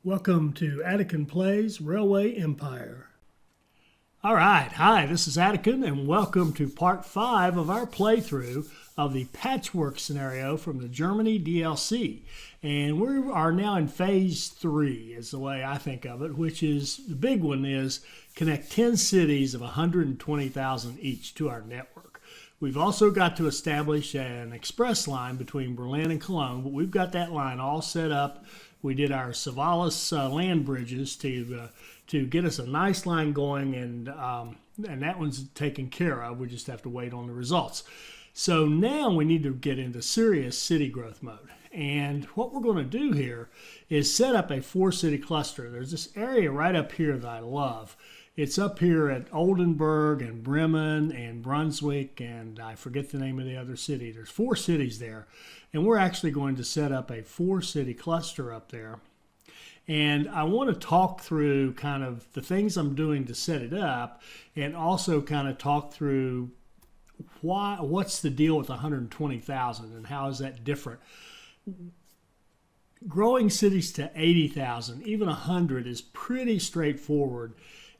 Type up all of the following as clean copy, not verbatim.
Welcome to Attican Plays Railway Empire. All right, hi, this is Attican, and welcome to part 5 of our playthrough of the Patchwork scenario from the Germany DLC. And we are now in phase 3, is the way I think of it, which is, the big one is connect 10 cities of 120,000 each to our network. We've also got to establish an express line between Berlin and Cologne, but we've got that line all set up. We did our Savalas land bridges to get us a nice line going, and that one's taken care of. We just have to wait on the results. So now we need to get into serious city growth mode. And what we're going to do here is set up a 4-city cluster. There's this area right up here that I love. It's up here at Oldenburg and Bremen and Brunswick, and I forget the name of the other city. There's 4 cities there, and we're actually going to set up a 4-city cluster up there. And I want to talk through kind of the things I'm doing to set it up, and also kind of talk through what's the deal with 120,000 and how is that different. Growing cities to 80,000, even 100, is pretty straightforward.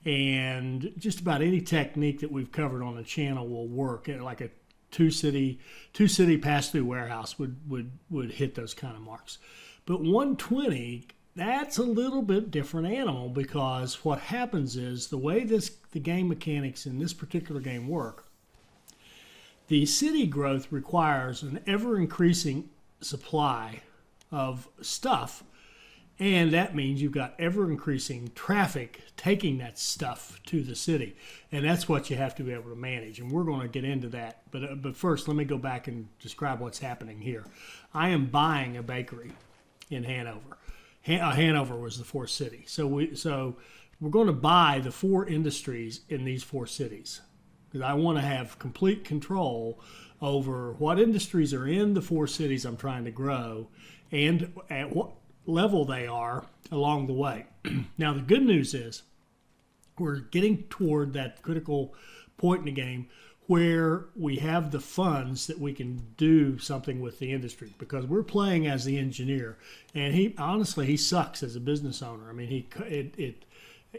And just about any technique that we've covered on the channel will work. Like a two city pass-through warehouse would hit those kind of marks. But 120, that's a little bit different animal, because what happens is the way the game mechanics in this particular game work, the city growth requires an ever-increasing supply of stuff. And that means you've got ever-increasing traffic taking that stuff to the city. And that's what you have to be able to manage. And we're going to get into that. But first, let me go back and describe what's happening here. I am buying a bakery in Hanover. Hanover was the 4th city. So we're going to buy the 4 industries in these 4 cities. Because I want to have complete control over what industries are in the 4 cities I'm trying to grow and at what level they are along the way. Now, the good news is we're getting toward that critical point in the game where we have the funds that we can do something with the industry, because we're playing as the engineer, and he sucks as a business owner. I mean,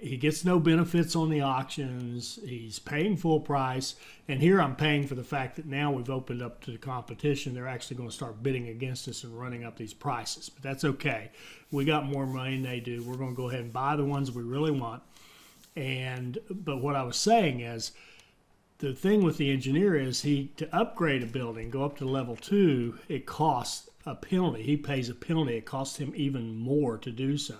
he gets no benefits on the auctions. He's paying full price. And here I'm paying for the fact that now we've opened up to the competition. They're actually going to start bidding against us and running up these prices. But that's okay. We got more money than they do. We're going to go ahead and buy the ones we really want. But what I was saying is, the thing with the engineer is to upgrade a building, go up to level 2, it costs a penalty. He pays a penalty. It costs him even more to do so.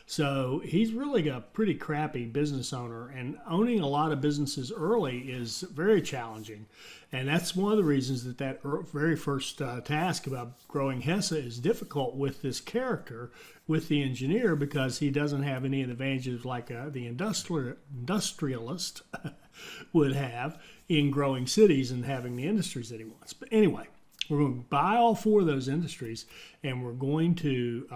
So he's really a pretty crappy business owner, and owning a lot of businesses early is very challenging. And that's one of the reasons that very first task about growing Hesse is difficult with this character, with the engineer, because he doesn't have any of the advantages like the industrialist would have in growing cities and having the industries that he wants. But anyway, we're going to buy all 4 of those industries, and we're going to,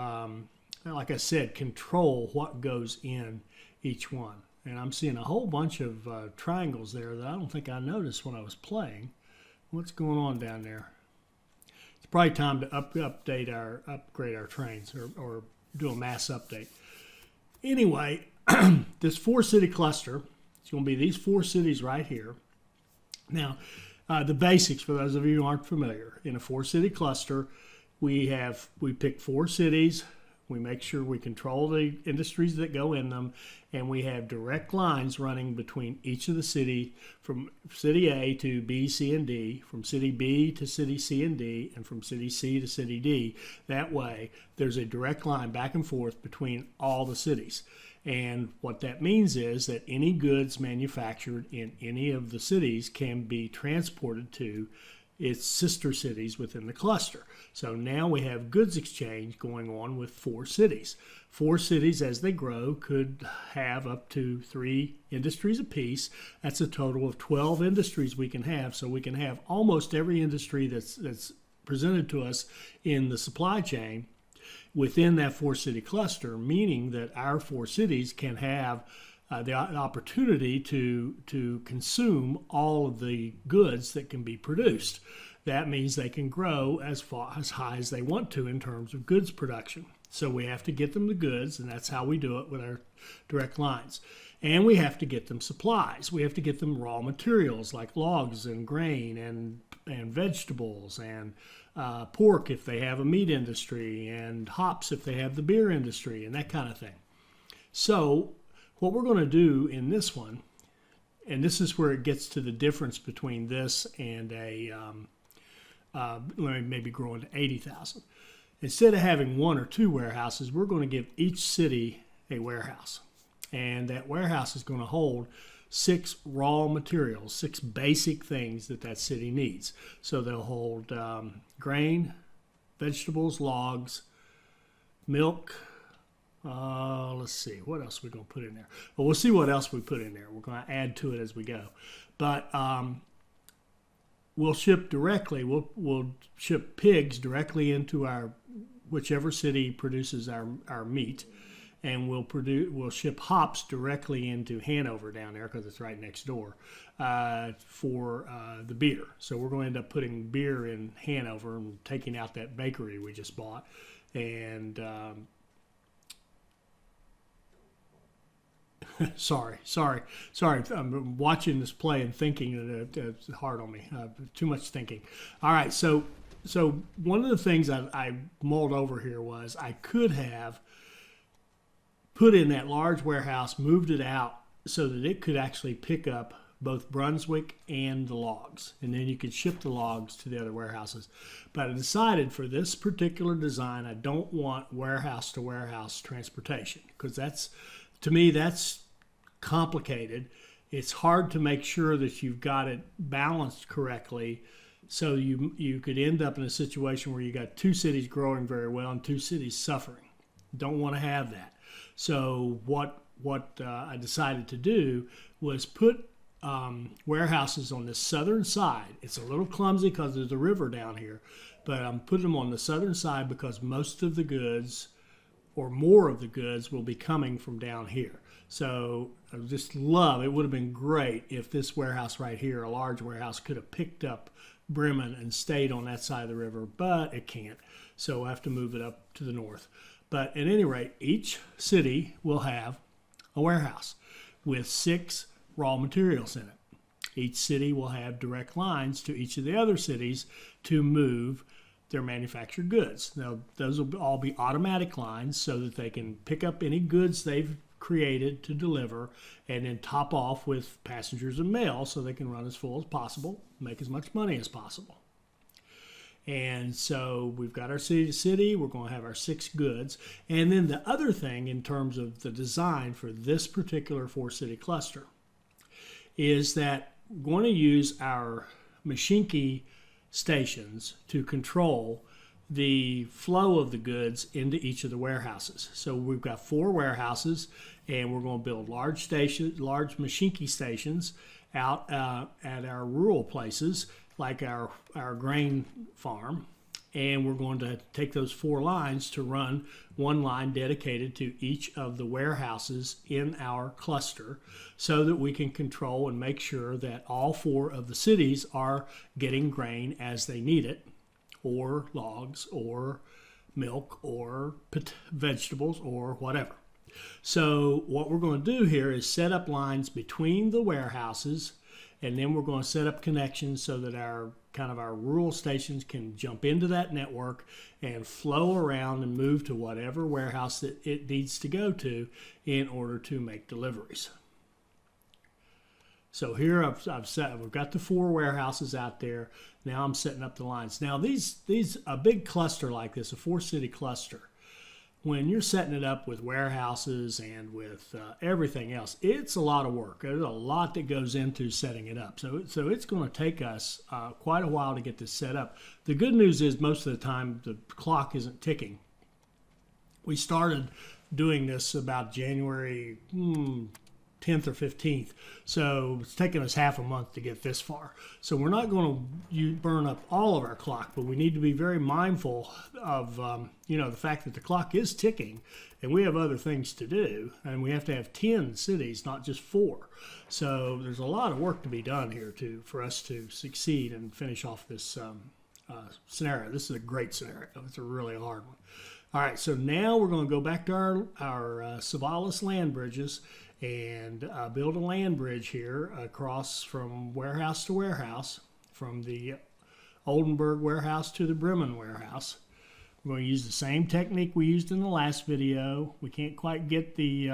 like I said, control what goes in each one. And I'm seeing a whole bunch of triangles there that I don't think I noticed when I was playing. What's going on down there? It's probably time to upgrade our trains, or do a mass update. Anyway, this 4-city cluster, it's going to be these 4 cities right here. Now, the basics, for those of you who aren't familiar, in a 4-city cluster, we pick 4 cities. We make sure we control the industries that go in them, and we have direct lines running between each of the city, from city A to B, C, and D, from city B to city C and D, and from city C to city D. That way, there's a direct line back and forth between all the cities. And what that means is that any goods manufactured in any of the cities can be transported to its sister cities within the cluster. So now we have goods exchange going on with 4 cities. 4 cities, as they grow, could have up to 3 industries apiece. That's a total of 12 industries we can have. So we can have almost every industry that's presented to us in the supply chain within that 4-city cluster, meaning that our 4 cities can have the opportunity to consume all of the goods that can be produced. That means they can grow as high as they want to in terms of goods production. So we have to get them the goods, and that's how we do it with our direct lines. And we have to get them supplies. We have to get them raw materials like logs and grain and vegetables and pork if they have a meat industry, and hops if they have the beer industry, and that kind of thing. So what we're going to do in this one, and this is where it gets to the difference between this and maybe growing to 80,000. Instead of having one or two warehouses, we're going to give each city a warehouse. And that warehouse is going to hold 6 raw materials, 6 basic things that city needs. So they'll hold grain, vegetables, logs, milk. Let's see, what else are we going to put in there? Well, we'll see what else we put in there. We're going to add to it as we go. But we'll ship directly. We'll ship pigs directly into our whichever city produces our meat, and we'll ship hops directly into Hanover down there because it's right next door for the beer. So we're going to end up putting beer in Hanover and taking out that bakery we just bought, and sorry. I'm watching this play and thinking that it's hard on me. Too much thinking. All right, so one of the things I mulled over here was I could have put in that large warehouse, moved it out so that it could actually pick up both Brunswick and the logs, and then you could ship the logs to the other warehouses. But I decided for this particular design, I don't want warehouse to warehouse transportation, because to me that's complicated. It's hard to make sure that you've got it balanced correctly, so you could end up in a situation where you got 2 cities growing very well and 2 cities suffering. Don't want to have that. So what I decided to do was put warehouses on the southern side. It's a little clumsy because there's a river down here, but I'm putting them on the southern side because most of the goods, or more of the goods, will be coming from down here. So I just love, it would have been great if this warehouse right here, a large warehouse, could have picked up Bremen and stayed on that side of the river, but it can't. So I have to move it up to the north. But at any rate, each city will have a warehouse with 6 raw materials in it. Each city will have direct lines to each of the other cities to move their manufactured goods. Now, those will all be automatic lines so that they can pick up any goods they've created to deliver and then top off with passengers and mail so they can run as full as possible, make as much money as possible. And so we've got our city to city. We're going to have our 6 goods. And then the other thing in terms of the design for this particular 4-city cluster is that we're going to use our Machinke stations to control the flow of the goods into each of the warehouses. So we've got 4 warehouses, and we're going to build large Machinke stations out at our rural places, like our grain farm, and we're going to take those 4 lines to run one line dedicated to each of the warehouses in our cluster so that we can control and make sure that all 4 of the cities are getting grain as they need it, or logs, or milk, or vegetables, or whatever. So what we're going to do here is set up lines between the warehouses, and then we're going to set up connections so that our rural stations can jump into that network and flow around and move to whatever warehouse that it needs to go to in order to make deliveries. So here we've got the 4 warehouses out there. Now I'm setting up the lines. Now a big cluster like this, a 4-city cluster, when you're setting it up with warehouses and with everything else, it's a lot of work. There's a lot that goes into setting it up. So it's going to take us quite a while to get this set up. The good news is most of the time the clock isn't ticking. We started doing this about January 10th or 15th. So it's taken us half a month to get this far. So we're not going to burn up all of our clock, but we need to be very mindful of the fact that the clock is ticking and we have other things to do, and we have to have 10 cities, not just 4. So there's a lot of work to be done here for us to succeed and finish off this scenario. This is a great scenario. It's a really hard one. All right, so now we're going to go back to our Savalas land bridges and build a land bridge here across from warehouse to warehouse, from the Oldenburg warehouse to the Bremen warehouse. We're going to use the same technique we used in the last video. We can't quite get the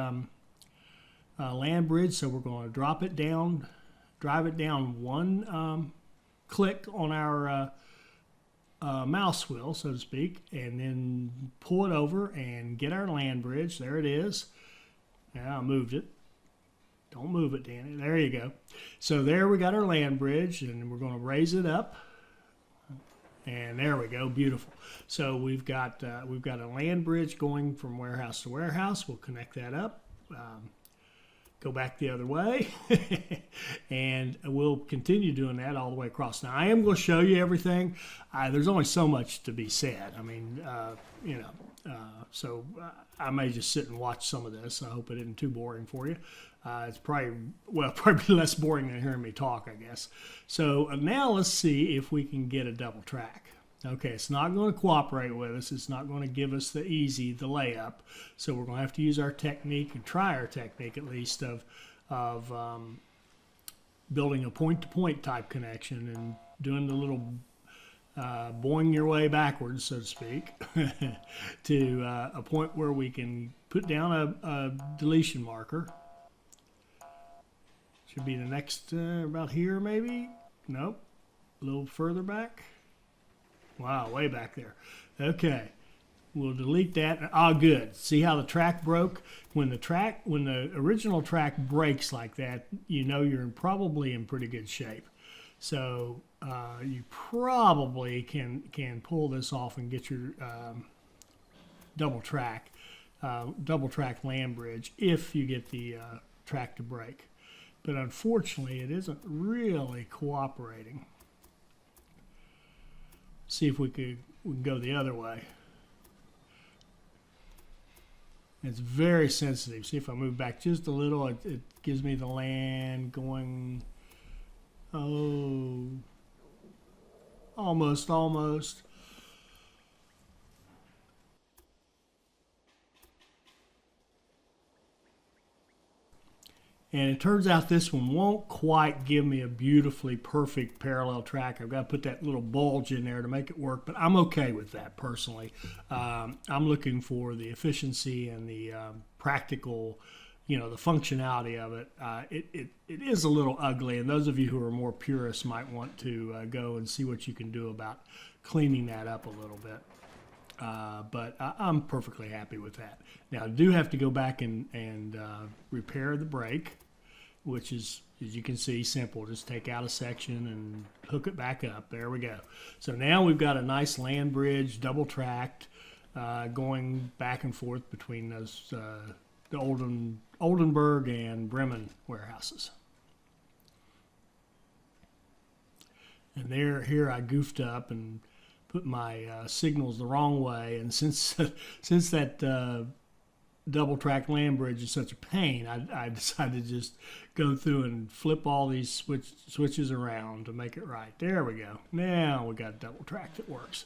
land bridge, so we're going to drive it down one click on our mouse wheel, so to speak, and then pull it over and get our land bridge. There it is. Yeah, I moved it. Don't move it, Danny. There you go. So there we got our land bridge, and we're going to raise it up. And there we go, beautiful. So we've got a land bridge going from warehouse to warehouse. We'll connect that up. Go back the other way, and we'll continue doing that all the way across. Now, I am going to show you everything. There's only so much to be said. I mean, so I may just sit and watch some of this. I hope it isn't too boring for you. It's probably less boring than hearing me talk, I guess. So now let's see if we can get a double track. Okay, it's not going to cooperate with us. It's not going to give us the layup. So we're going to have to use our technique and try our technique at least of building a point-to-point type connection and doing the little boing your way backwards, so to speak, to a point where we can put down a deletion marker. Should be the next, about here maybe? Nope, a little further back. Wow, way back there. Okay, we'll delete that. Ah, good. See how the track broke? When the original track breaks like that, you know you're probably in pretty good shape. So you probably can pull this off and get your double track land bridge if you get the track to break. But unfortunately, it isn't really cooperating. See if we can go the other way. It's very sensitive. See if I move back just a little, it gives me the land going, almost. And it turns out this one won't quite give me a beautifully perfect parallel track. I've got to put that little bulge in there to make it work, but I'm okay with that personally. I'm looking for the efficiency and the practical, the functionality of it. It is a little ugly, and those of you who are more purists might want to go and see what you can do about cleaning that up a little bit. But I'm perfectly happy with that. Now, I do have to go back and repair the brake, which is, as you can see, simple. Just take out a section and hook it back up. There we go. So now we've got a nice land bridge, double tracked, going back and forth between those the Oldenburg and Bremen warehouses. And here I goofed up and put my signals the wrong way, and since that double track land bridge is such a pain, I decided to just go through and flip all these switches around to make it right. There we go. Now we got a double track that works.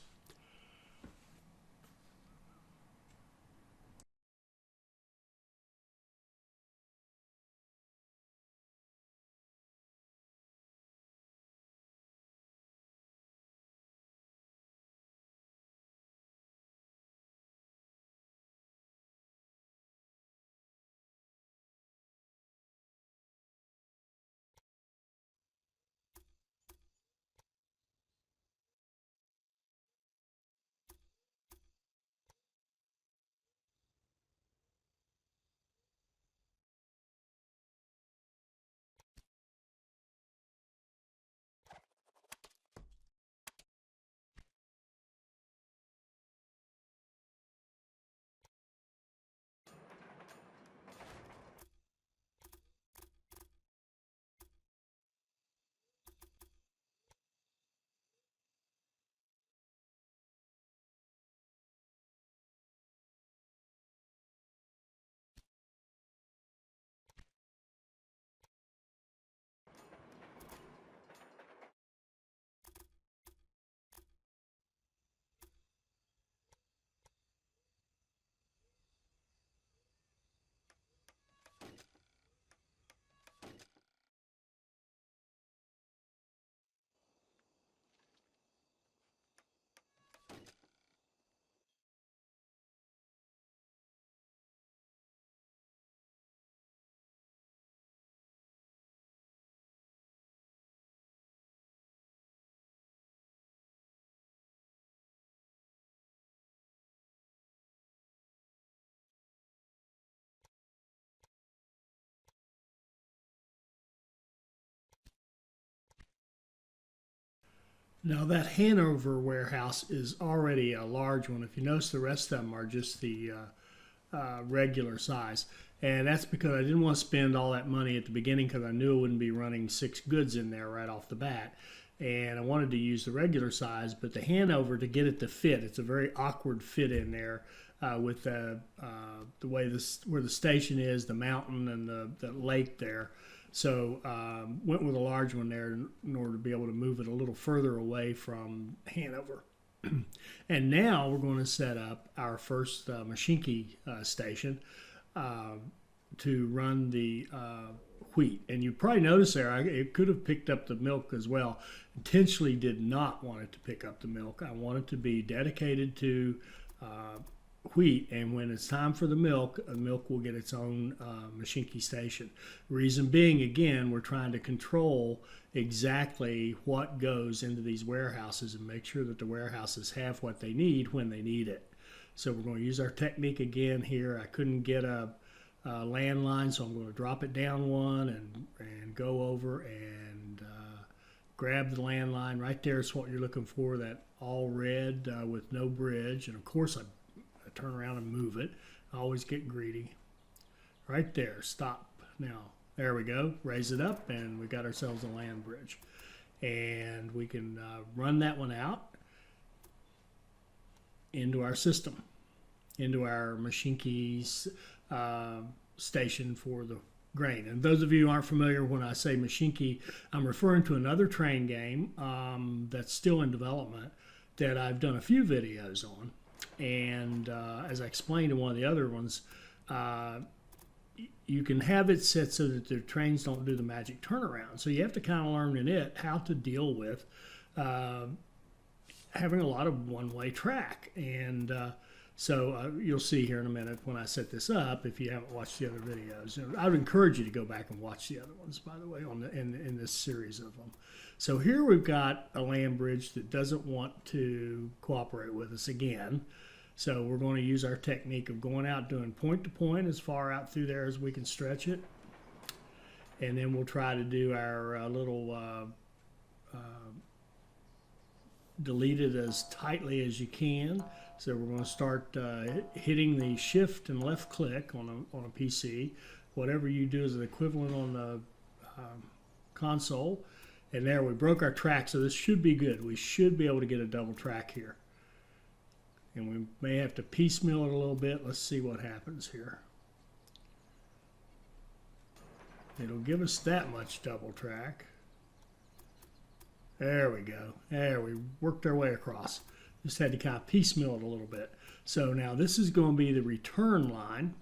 Now that Hanover warehouse is already a large one. If you notice, the rest of them are just the regular size. And that's because I didn't want to spend all that money at the beginning because I knew I wouldn't be running 6 goods in there right off the bat. And I wanted to use the regular size, but the Hanover, to get it to fit, it's a very awkward fit in there with the way where the station is, the mountain and the lake there. So went with a large one there in order to be able to move it a little further away from Hanover. And now we're going to set up our first Machinke station to run the wheat. And you probably noticed there, it could have picked up the milk as well. Intentionally did not want it to pick up the milk. I want it to be dedicated to wheat, and when it's time for the milk will get its own Machinke station. Reason being, again, we're trying to control exactly what goes into these warehouses and make sure that the warehouses have what they need when they need it. So we're going to use our technique again here. I couldn't get a landline, so I'm going to drop it down one and go over and grab the landline. Right there is what you're looking for, that all red with no bridge. And of course I turn around and move it. I always get greedy. Right there, stop. Now, there we go. Raise it up, and we got ourselves a land bridge. And we can run that one out into our system, into our Machinke's station for the grain. And those of you who aren't familiar, when I say Machinke, I'm referring to another train game that's still in development that I've done a few videos on. And as I explained in one of the other ones, you can have it set so that the trains don't do the magic turnaround. So you have to kind of learn in it how to deal with having a lot of one-way track. And so you'll see here in a minute when I set this up, if you haven't watched the other videos. I would encourage you to go back and watch the other ones, by the way, in this series of them. So here we've got a land bridge that doesn't want to cooperate with us again. So we're going to use our technique of going out, doing point to point as far out through there as we can stretch it. And then we'll try to do our little delete it as tightly as you can. So we're going to start hitting the shift and left click on a PC. Whatever you do is an equivalent on the console. And there, we broke our track, so this should be good. We should be able to get a double track here. And we may have to piecemeal it a little bit. Let's see what happens here. It'll give us that much double track. There we go. There, we worked our way across. Just had to kind of piecemeal it a little bit. So now this is going to be the return line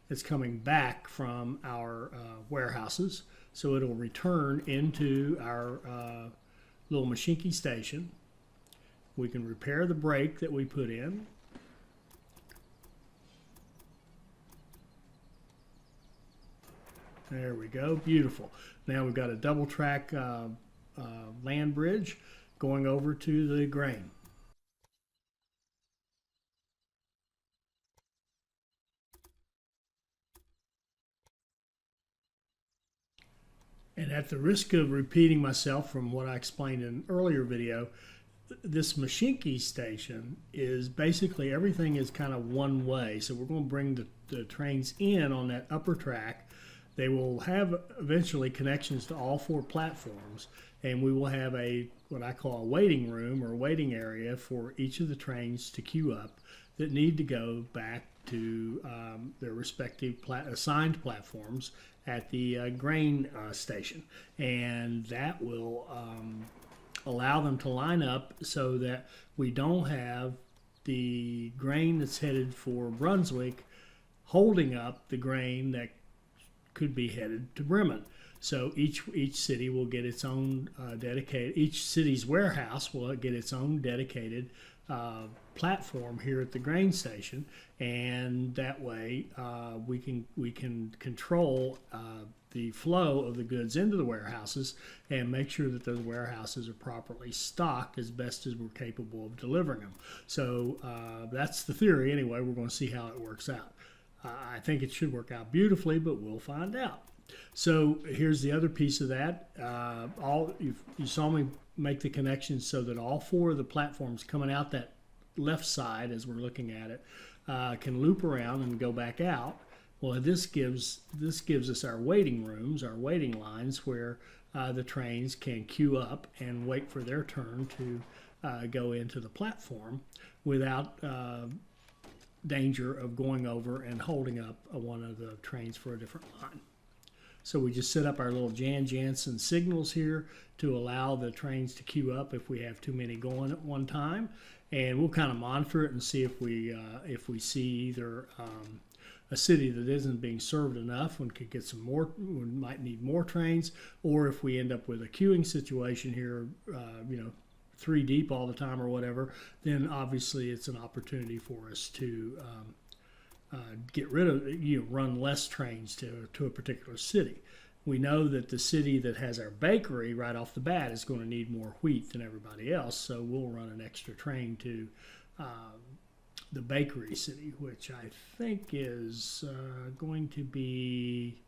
that's coming back from our warehouses. So it'll return into our little Machinke station. We can repair the brake that we put in. There we go, beautiful. Now we've got a double track land bridge going over to the grain. And at the risk of repeating myself from what I explained in an earlier video, this Machinke station is basically everything is kind of one way. So we're going to bring the trains in on that upper track. They will have eventually connections to all 4 platforms, and we will have what I call a waiting room or waiting area for each of the trains to queue up that need to go back to their respective assigned platforms at the grain station. And that will allow them to line up so that we don't have the grain that's headed for Brunswick holding up the grain that could be headed to Bremen. So each city will get its own each city's warehouse will get its own dedicated platform here at the grain station, and that way we can control the flow of the goods into the warehouses and make sure that those warehouses are properly stocked as best as we're capable of delivering them. So that's the theory anyway. We're going to see how it works out. I think it should work out beautifully, but we'll find out. So here's the other piece of that. You saw me make the connection so that all four of the platforms coming out that left side, as we're looking at it, can loop around and go back out. Well, this gives us our waiting rooms, our waiting lines, where the trains can queue up and wait for their turn to go into the platform without danger of going over and holding up one of the trains for a different line. So we just set up our little Jan Jansen signals here to allow the trains to queue up if we have too many going at one time, and we'll kind of monitor it and see if we see either a city that isn't being served enough and could get some more, we might need more trains, or if we end up with a queuing situation here, 3 deep all the time or whatever, then obviously it's an opportunity for us to get rid of, run less trains to a particular city. We know that the city that has our bakery right off the bat is going to need more wheat than everybody else, so we'll run an extra train to the bakery city, which I think is going to be,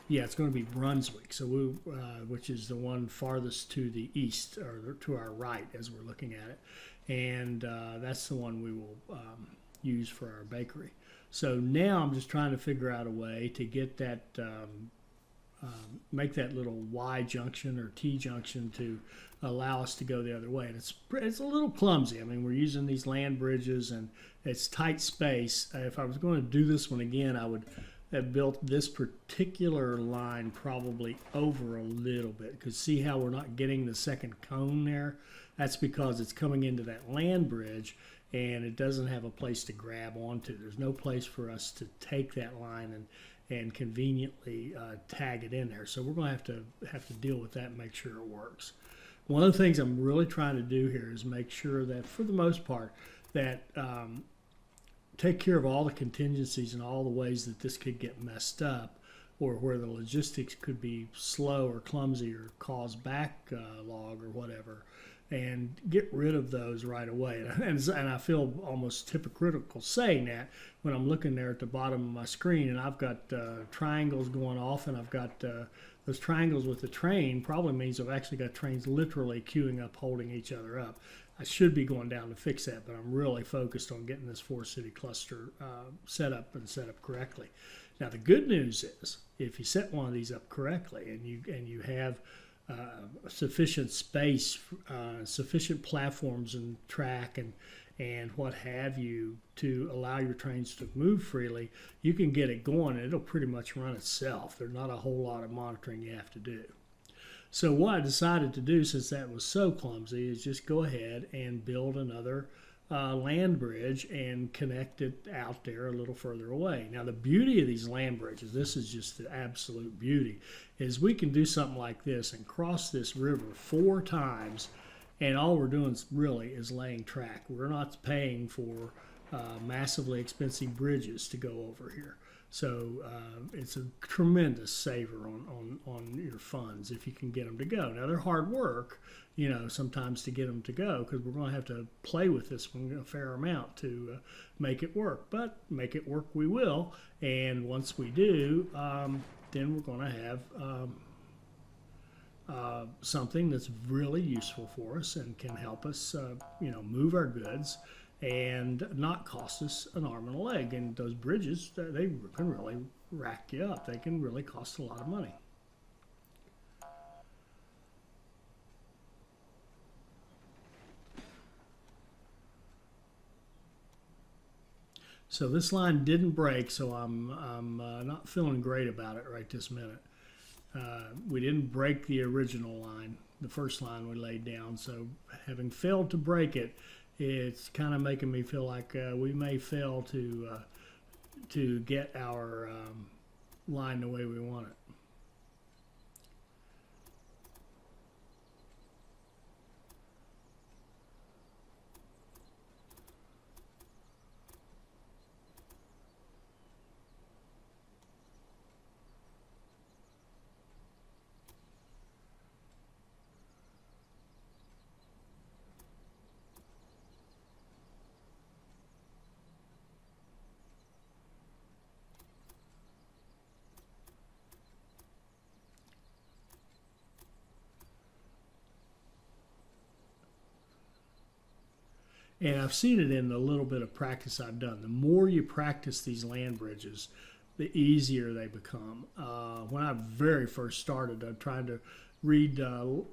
it's going to be Brunswick, so which is the one farthest to the east, or to our right as we're looking at it, and that's the one we will use for our bakery. So now I'm just trying to figure out a way to get that, make that little Y junction or T junction to allow us to go the other way. And it's a little clumsy. I mean, we're using these land bridges and it's tight space. If I was going to do this one again, I would have built this particular line probably over a little bit, because see how we're not getting the second cone there? That's because it's coming into that land bridge and it doesn't have a place to grab onto. There's no place for us to take that line and conveniently tag it in there. So we're going to have to deal with that and make sure it works. One of the things I'm really trying to do here is make sure that, for the most part, that take care of all the contingencies and all the ways that this could get messed up, or where the logistics could be slow or clumsy or cause backlog or whatever, and get rid of those right away. And I feel almost hypocritical saying that when I'm looking there at the bottom of my screen and I've got triangles going off, and I've got those triangles with the train probably means I've actually got trains literally queuing up, holding each other up. I should be going down to fix that, but I'm really focused on getting this 4-city cluster set up correctly. Now the good news is, if you set one of these up correctly and you have sufficient space, sufficient platforms and track and what have you to allow your trains to move freely, you can get it going and it'll pretty much run itself. There's not a whole lot of monitoring you have to do. So what I decided to do, since that was so clumsy, is just go ahead and build another land bridge and connect it out there a little further away. Now the beauty of these land bridges, this is just the absolute beauty, is we can do something like this and cross this river 4 times, and all we're doing really is laying track. We're not paying for massively expensive bridges to go over here. So it's a tremendous saver on your funds if you can get them to go. Now they're hard work, sometimes to get them to go, because we're going to have to play with this one a fair amount to make it work. But make it work we will, and once we do, then we're going to have something that's really useful for us and can help us, move our goods and not cost us an arm and a leg. And those bridges, they can really rack you up. They can really cost a lot of money. So this line didn't break, so I'm not feeling great about it right this minute. We didn't break the original line, the first line we laid down, so having failed to break it, it's kind of making me feel like we may fail to get our line the way we want it. And I've seen it in the little bit of practice I've done. The more you practice these land bridges, the easier they become. When I very first started, I tried to read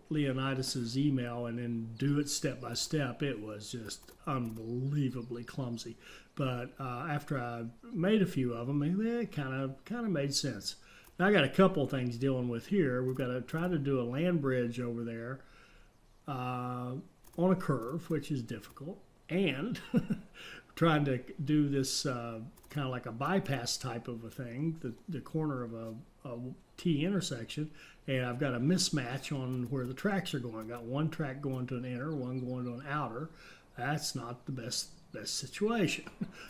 Leonidas's email and then do it step by step. It was just unbelievably clumsy. But after I made a few of them, it kind of made sense. Now I got a couple things dealing with here. We've got to try to do a land bridge over there on a curve, which is difficult, and trying to do this kind of like a bypass type of a thing, the corner of a T intersection, and I've got a mismatch on where the tracks are going. I've got one track going to an inner, one going to an outer. That's not the best situation.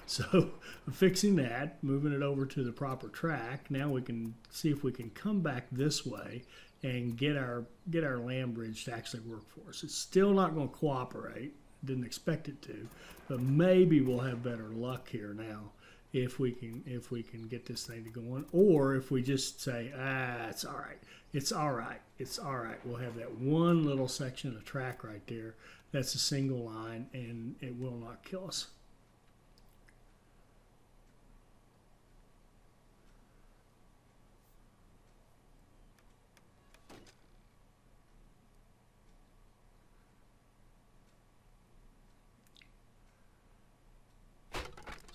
So I'm fixing that, moving it over to the proper track. Now we can see if we can come back this way and get our land bridge to actually work for us. It's still not going to cooperate. Didn't expect it to, but maybe we'll have better luck here now if we can get this thing to go on, or if we just say, it's all right, it's all right, it's all right. We'll have that one little section of track right there. That's a single line, and it will not kill us.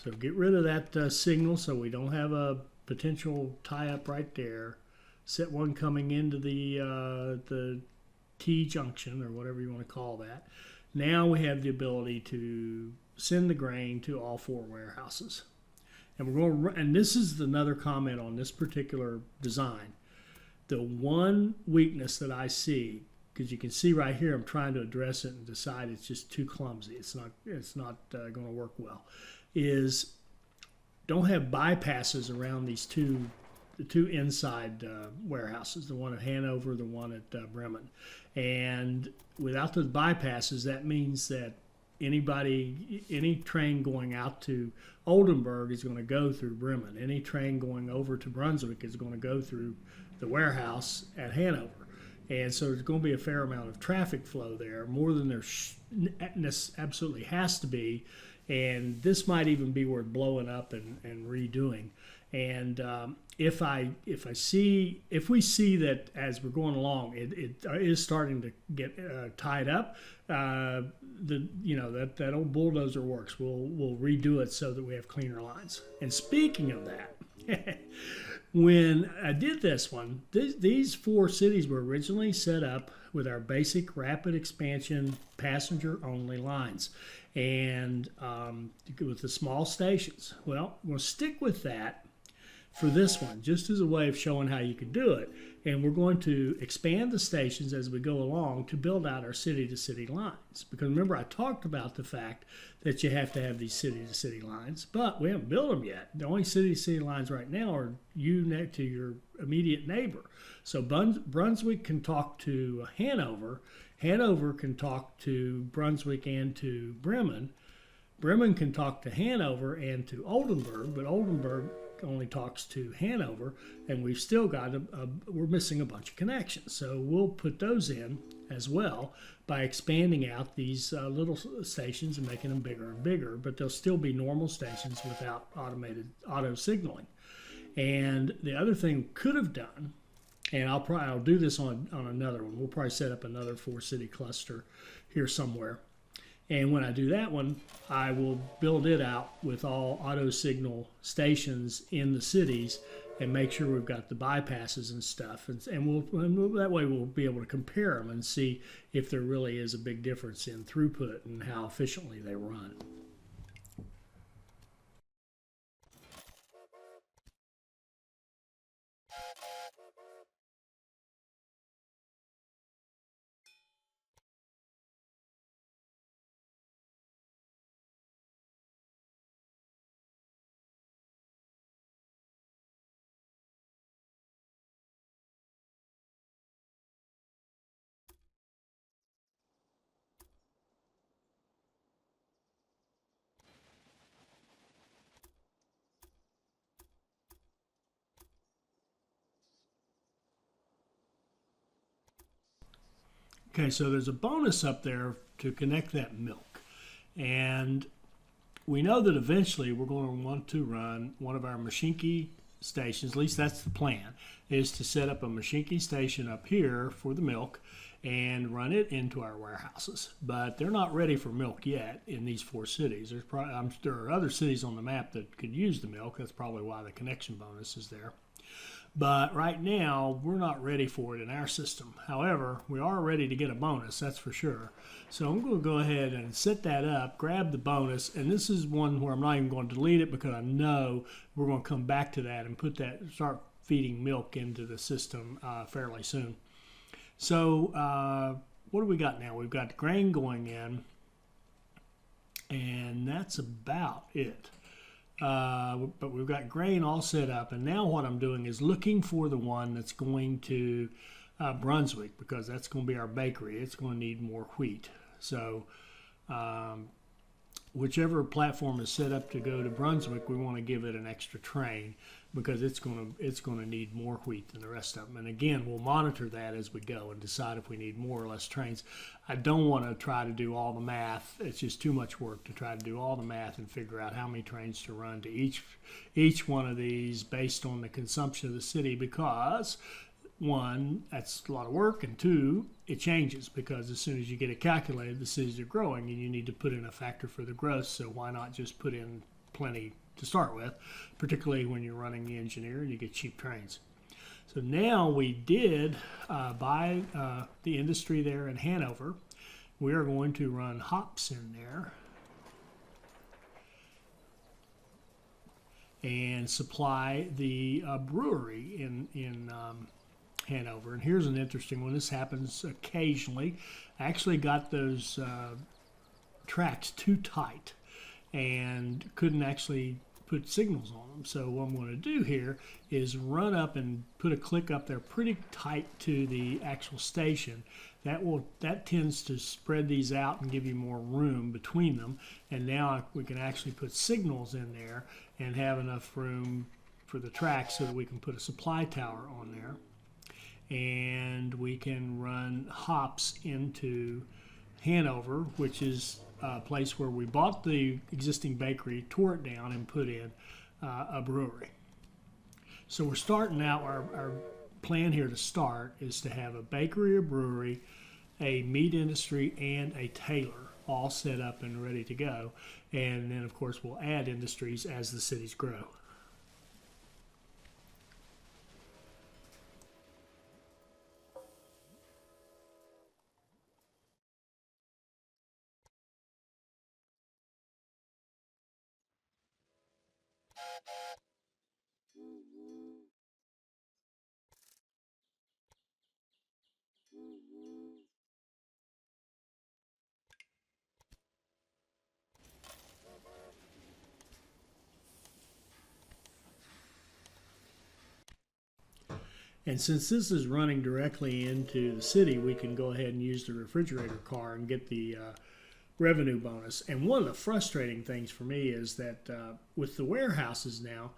So get rid of that signal so we don't have a potential tie-up right there. Set one coming into the T junction, or whatever you want to call that. Now we have the ability to send the grain to all four warehouses. And we're going to, and this is another comment on this particular design. The one weakness that I see, because you can see right here, I'm trying to address it and decide it's just too clumsy. It's not going to work well. Is don't have bypasses around these the two inside warehouses, the one at Hanover, the one at Bremen. And without the bypasses, that means that any train going out to Oldenburg is going to go through Bremen. Any train going over to Brunswick is going to go through the warehouse at Hanover. And so there's going to be a fair amount of traffic flow there, more than there absolutely has to be. And this might even be worth blowing up and redoing. And if we see that as we're going along, it is starting to get tied up, that old bulldozer works. We'll redo it so that we have cleaner lines. And speaking of that, when I did this one, these four cities were originally set up with our basic rapid expansion passenger only lines, and with the small stations. Well, we'll stick with that for this one, just as a way of showing how you can do it. And we're going to expand the stations as we go along to build out our city-to-city lines. Because remember, I talked about the fact that you have to have these city-to-city lines, but we haven't built them yet. The only city-to-city lines right now are you next to your immediate neighbor. So Brunswick can talk to Hanover. Hanover can talk to Brunswick and to Bremen. Bremen can talk to Hanover and to Oldenburg, but Oldenburg only talks to Hanover, and we've still got we're missing a bunch of connections. So we'll put those in as well by expanding out these little stations and making them bigger and bigger, but they'll still be normal stations without automated auto signaling. And the other thing we could have done, and I'll do this on another one. We'll probably set up another 4-city cluster here somewhere. And when I do that one, I will build it out with all auto signal stations in the cities and make sure we've got the bypasses and stuff. And that way we'll be able to compare them and see if there really is a big difference in throughput and how efficiently they run. Okay, so there's a bonus up there to connect that milk. And we know that eventually we're going to want to run one of our Machinke stations, at least that's the plan, is to set up a Machinke station up here for the milk and run it into our warehouses. But they're not ready for milk yet in these 4 cities. There are other cities on the map that could use the milk. That's probably why the connection bonus is there. But right now, we're not ready for it in our system. However, we are ready to get a bonus, that's for sure. So I'm going to go ahead and set that up, grab the bonus, and this is one where I'm not even going to delete it because I know we're going to come back to that and start feeding milk into the system fairly soon. So what do we got now? We've got grain going in, and that's about it. But we've got grain all set up, and now what I'm doing is looking for the one that's going to Brunswick, because that's going to be our bakery. It's going to need more wheat. So whichever platform is set up to go to Brunswick, we want to give it an extra train because it's going to need more wheat than the rest of them. And again, we'll monitor that as we go and decide if we need more or less trains. I don't want to try to do all the math. It's just too much work to try to do all the math and figure out how many trains to run to each one of these based on the consumption of the city, because 1, that's a lot of work, and 2, it changes because as soon as you get it calculated, the cities are growing and you need to put in a factor for the growth. So why not just put in plenty to start with, particularly when you're running the engineer and you get cheap trains. So now we did buy the industry there in Hanover. We are going to run hops in there and supply the brewery in Hanover. And here's an interesting one. This happens occasionally. I actually got those tracks too tight and couldn't actually put signals on them. So what I'm going to do here is run up and put a click up there pretty tight to the actual station. That tends to spread these out and give you more room between them. And now we can actually put signals in there and have enough room for the tracks so that we can put a supply tower on there. And we can run hops into Hanover, which is a place where we bought the existing bakery, tore it down, and put in a brewery. So we're starting out, our plan here to start is to have a bakery, a brewery, a meat industry, and a tailor all set up and ready to go. And then, of course, we'll add industries as the cities grow. And since this is running directly into the city, we can go ahead and use the refrigerator car and get the revenue bonus. And one of the frustrating things for me is that with the warehouses now,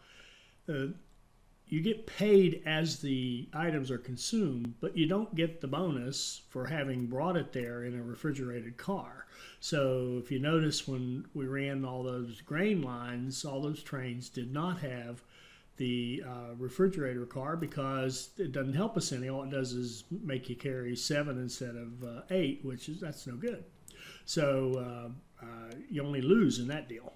you get paid as the items are consumed, but you don't get the bonus for having brought it there in a refrigerated car. So if you notice, when we ran all those grain lines, all those trains did not have the refrigerator car because it doesn't help us any. All it does is make you carry 7 instead of 8, that's no good. So you only lose in that deal.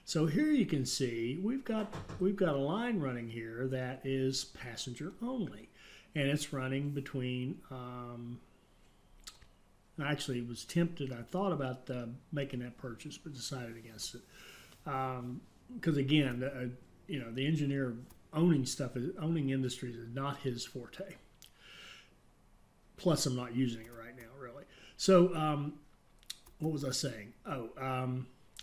So here you can see we've got a line running here that is passenger only, and it's running between. I actually was tempted. I thought about making that purchase, but decided against it because again, the engineer owning industries is not his forte. Plus, I'm not using it right now, really. So, what was I saying?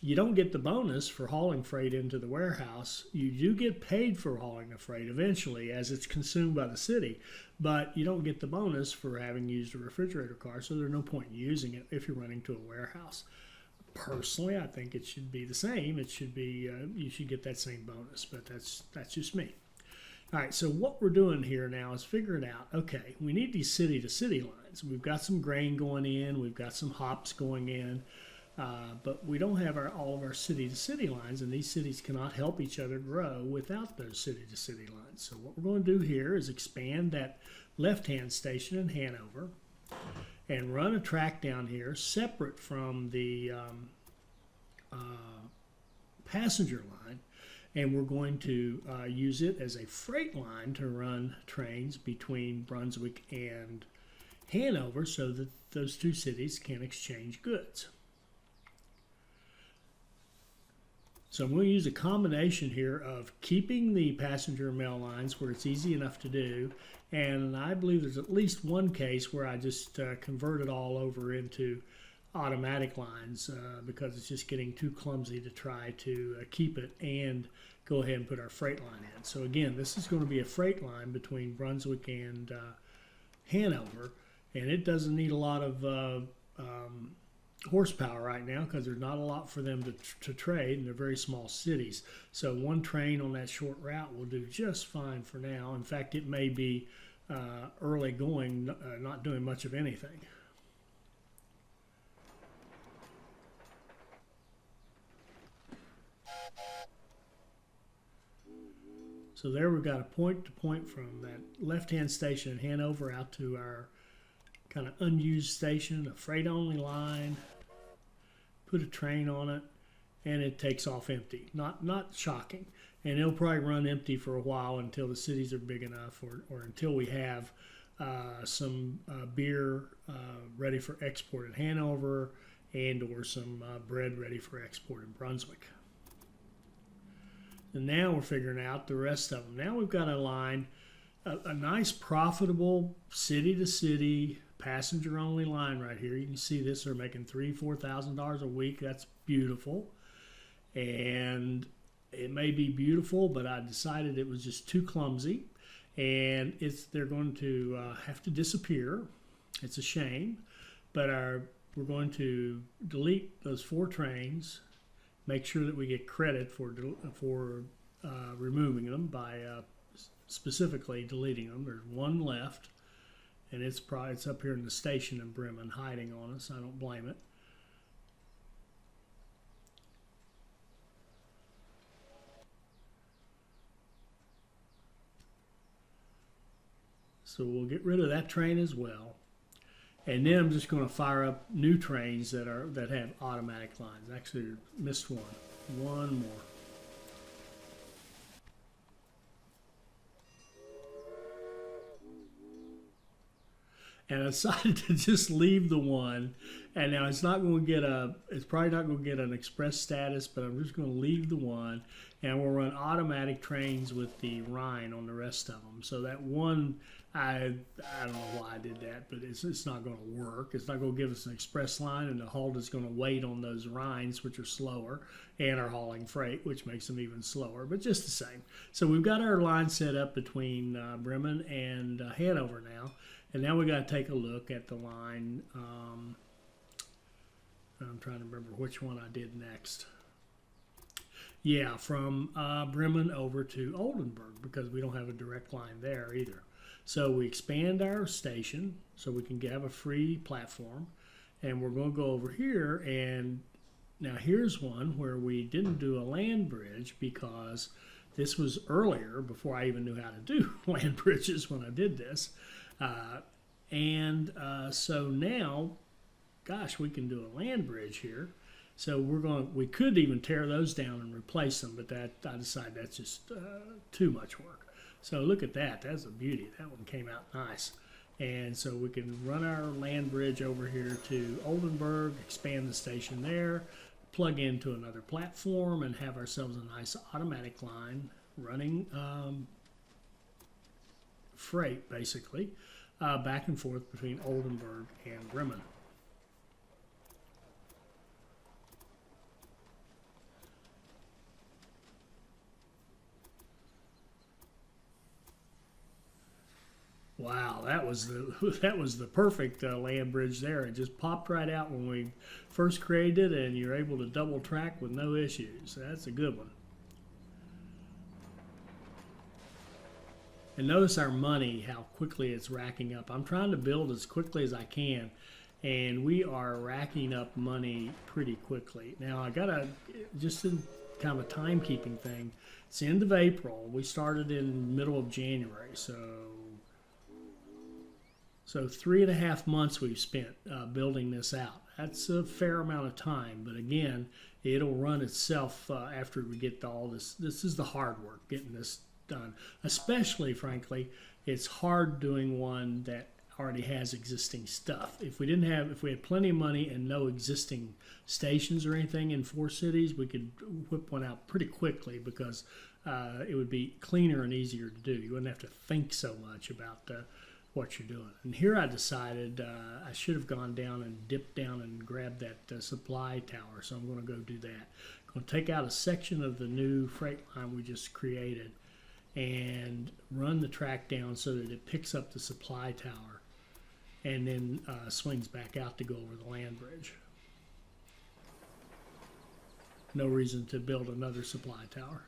You don't get the bonus for hauling freight into the warehouse. You do get paid for hauling the freight eventually as it's consumed by the city, but you don't get the bonus for having used a refrigerator car, so there's no point in using it if you're running to a warehouse. Personally, I think it should be the same. It should be you should get that same bonus, but that's just me. All right, so what we're doing here now is figuring out, okay, we need these city-to-city lines. We've got some grain going in. We've got some hops going in. But we don't have all of our city-to-city lines, and these cities cannot help each other grow without those city-to-city lines. So what we're going to do here is expand that left-hand station in Hanover and run a track down here separate from the passenger line, and we're going to use it as a freight line to run trains between Brunswick and Hanover so that those two cities can exchange goods. So I'm going to use a combination here of keeping the passenger and mail lines where it's easy enough to do, and I believe there's at least one case where I just convert it all over into automatic lines because it's just getting too clumsy to try to keep it and go ahead and put our freight line in. So again, this is going to be a freight line between Brunswick and Hanover, and it doesn't need a lot of horsepower right now because there's not a lot for them to trade, and they're very small cities. So one train on that short route will do just fine for now. In fact, it may be early going, not doing much of anything. So there we've got a point-to-point from that left-hand station in Hanover out to our kind of unused station, a freight-only line. Put a train on it, and it takes off empty. Not shocking. And it'll probably run empty for a while until the cities are big enough, or until we have some beer ready for export in Hanover, and or some bread ready for export in Brunswick. And now we're figuring out the rest of them. Now we've got a line, a nice profitable city-to-city passenger-only line right here. You can see this, they're making $3,000-$4,000 a week. That's beautiful. And it may be beautiful, but I decided it was just too clumsy. And they're going to have to disappear. It's a shame. But we're going to delete those 4 trains, make sure that we get credit for removing them by specifically deleting them. There's one left, and it's up here in the station in Bremen hiding on us. I don't blame it. So we'll get rid of that train as well. And then I'm just going to fire up new trains that have automatic lines. Actually, I missed one. One more. And I decided to just leave the one. And now it's probably not going to get an express status, but I'm just going to leave the one. And we'll run automatic trains with the Rhine on the rest of them. So that one, I don't know why I did that, but it's not going to work. It's not going to give us an express line, and the halt is going to wait on those Rhines, which are slower, and are hauling freight, which makes them even slower, but just the same. So we've got our line set up between Bremen and Hanover now, and now we got to take a look at the line. I'm trying to remember which one I did next. Yeah, from Bremen over to Oldenburg, because we don't have a direct line there either. So we expand our station so we can have a free platform, and we're going to go over here, and now here's one where we didn't do a land bridge because this was earlier, before I even knew how to do land bridges when I did this. So now, gosh, we can do a land bridge here. So we could even tear those down and replace them, but I decided that's just too much work. So look at that. That's a beauty. That one came out nice. And so we can run our land bridge over here to Oldenburg, expand the station there, plug into another platform, and have ourselves a nice automatic line running freight, basically, back and forth between Oldenburg and Bremen. Wow, that was the perfect land bridge there. It just popped right out when we first created it, and you're able to double track with no issues. That's a good one. And notice our money, how quickly it's racking up. I'm trying to build as quickly as I can, and we are racking up money pretty quickly. Now I gotta, just in kind of a timekeeping thing, it's the end of April. We started in middle of January, so 3.5 months we've spent building this out. That's a fair amount of time, but again, it'll run itself after we get all this. This is the hard work, getting this done. Especially, frankly, it's hard doing one that already has existing stuff. If we had plenty of money and no existing stations or anything in 4 cities, we could whip one out pretty quickly, because it would be cleaner and easier to do. You wouldn't have to think so much about what you're doing. And here I decided I should have gone down and dipped down and grabbed that supply tower, so I'm going to go do that. I'm going to take out a section of the new freight line we just created and run the track down so that it picks up the supply tower, and then swings back out to go over the land bridge. No reason to build another supply tower.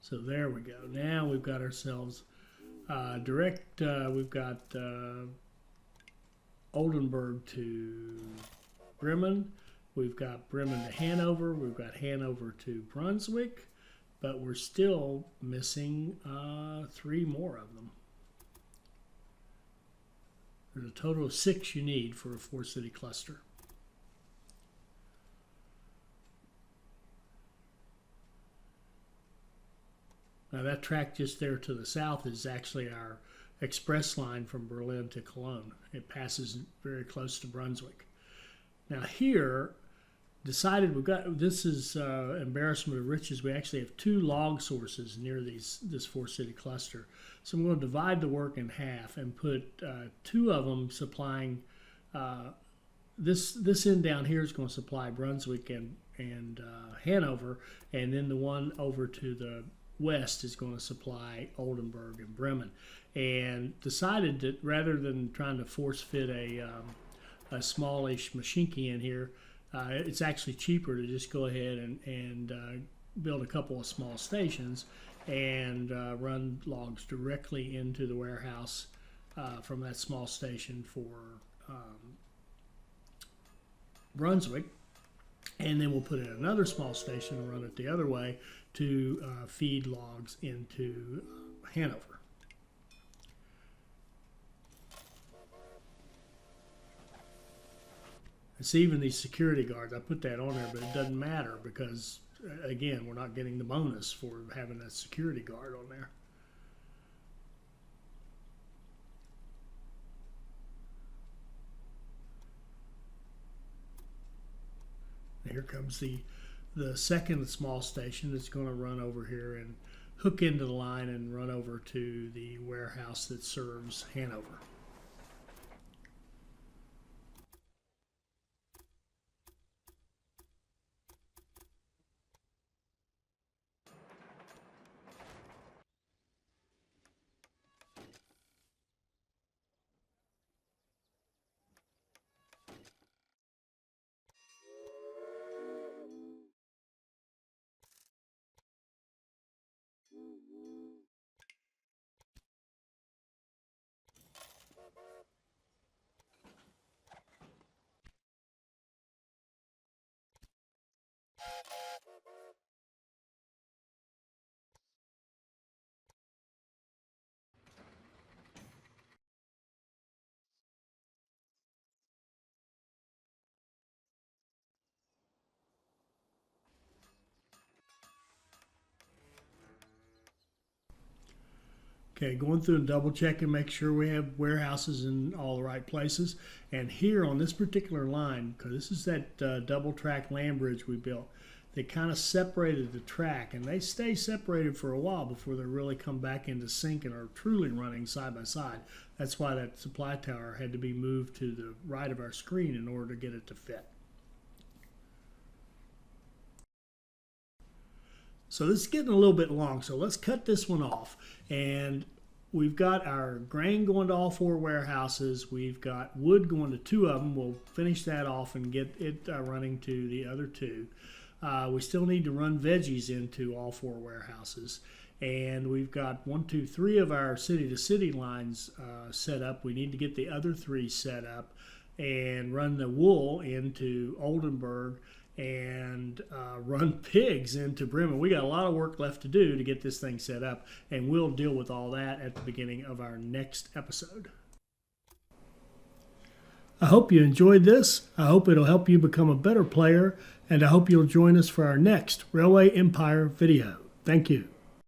So there we go. Now we've got ourselves direct, we've got Oldenburg to Bremen. We've got Bremen to Hanover. We've got Hanover to Brunswick. But we're still missing 3 more of them. There's a total of 6 you need for a 4-city cluster. Now that track just there to the south is actually our express line from Berlin to Cologne. It passes very close to Brunswick. Now here, decided we've got, this is embarrassment of riches. We actually have 2 log sources near this 4-city cluster. So I'm going to divide the work in half and put 2 of them supplying, this end down here is going to supply Brunswick and Hanover, and then the one over to the west is going to supply Oldenburg and Bremen. And decided that rather than trying to force fit a smallish Maschinke in here, it's actually cheaper to just go ahead and build a couple of small stations and run logs directly into the warehouse from that small station for Brunswick. And then we'll put in another small station and run it the other way to feed logs into Hanover. It's even these security guards. I put that on there, but it doesn't matter because, again, we're not getting the bonus for having that security guard on there. Here comes the second small station that's going to run over here and hook into the line and run over to the warehouse that serves Hanover. Okay, going through and double checking, make sure we have warehouses in all the right places. And here on this particular line, because this is that double track land bridge we built, that kind of separated the track, and they stay separated for a while before they really come back into sync and are truly running side by side. That's why that supply tower had to be moved to the right of our screen in order to get it to fit. So this is getting a little bit long, so let's cut this one off. And we've got our grain going to all 4 warehouses. We've got wood going to 2 of them. We'll finish that off and get it running to the other 2. We still need to run veggies into all 4 warehouses. And we've got 1, 2, 3 of our city-to-city lines set up. We need to get the other 3 set up and run the wool into Oldenburg and run pigs into Bremen. We got a lot of work left to do to get this thing set up, and we'll deal with all that at the beginning of our next episode. I hope you enjoyed this. I hope it'll help you become a better player, and I hope you'll join us for our next Railway Empire video. Thank you.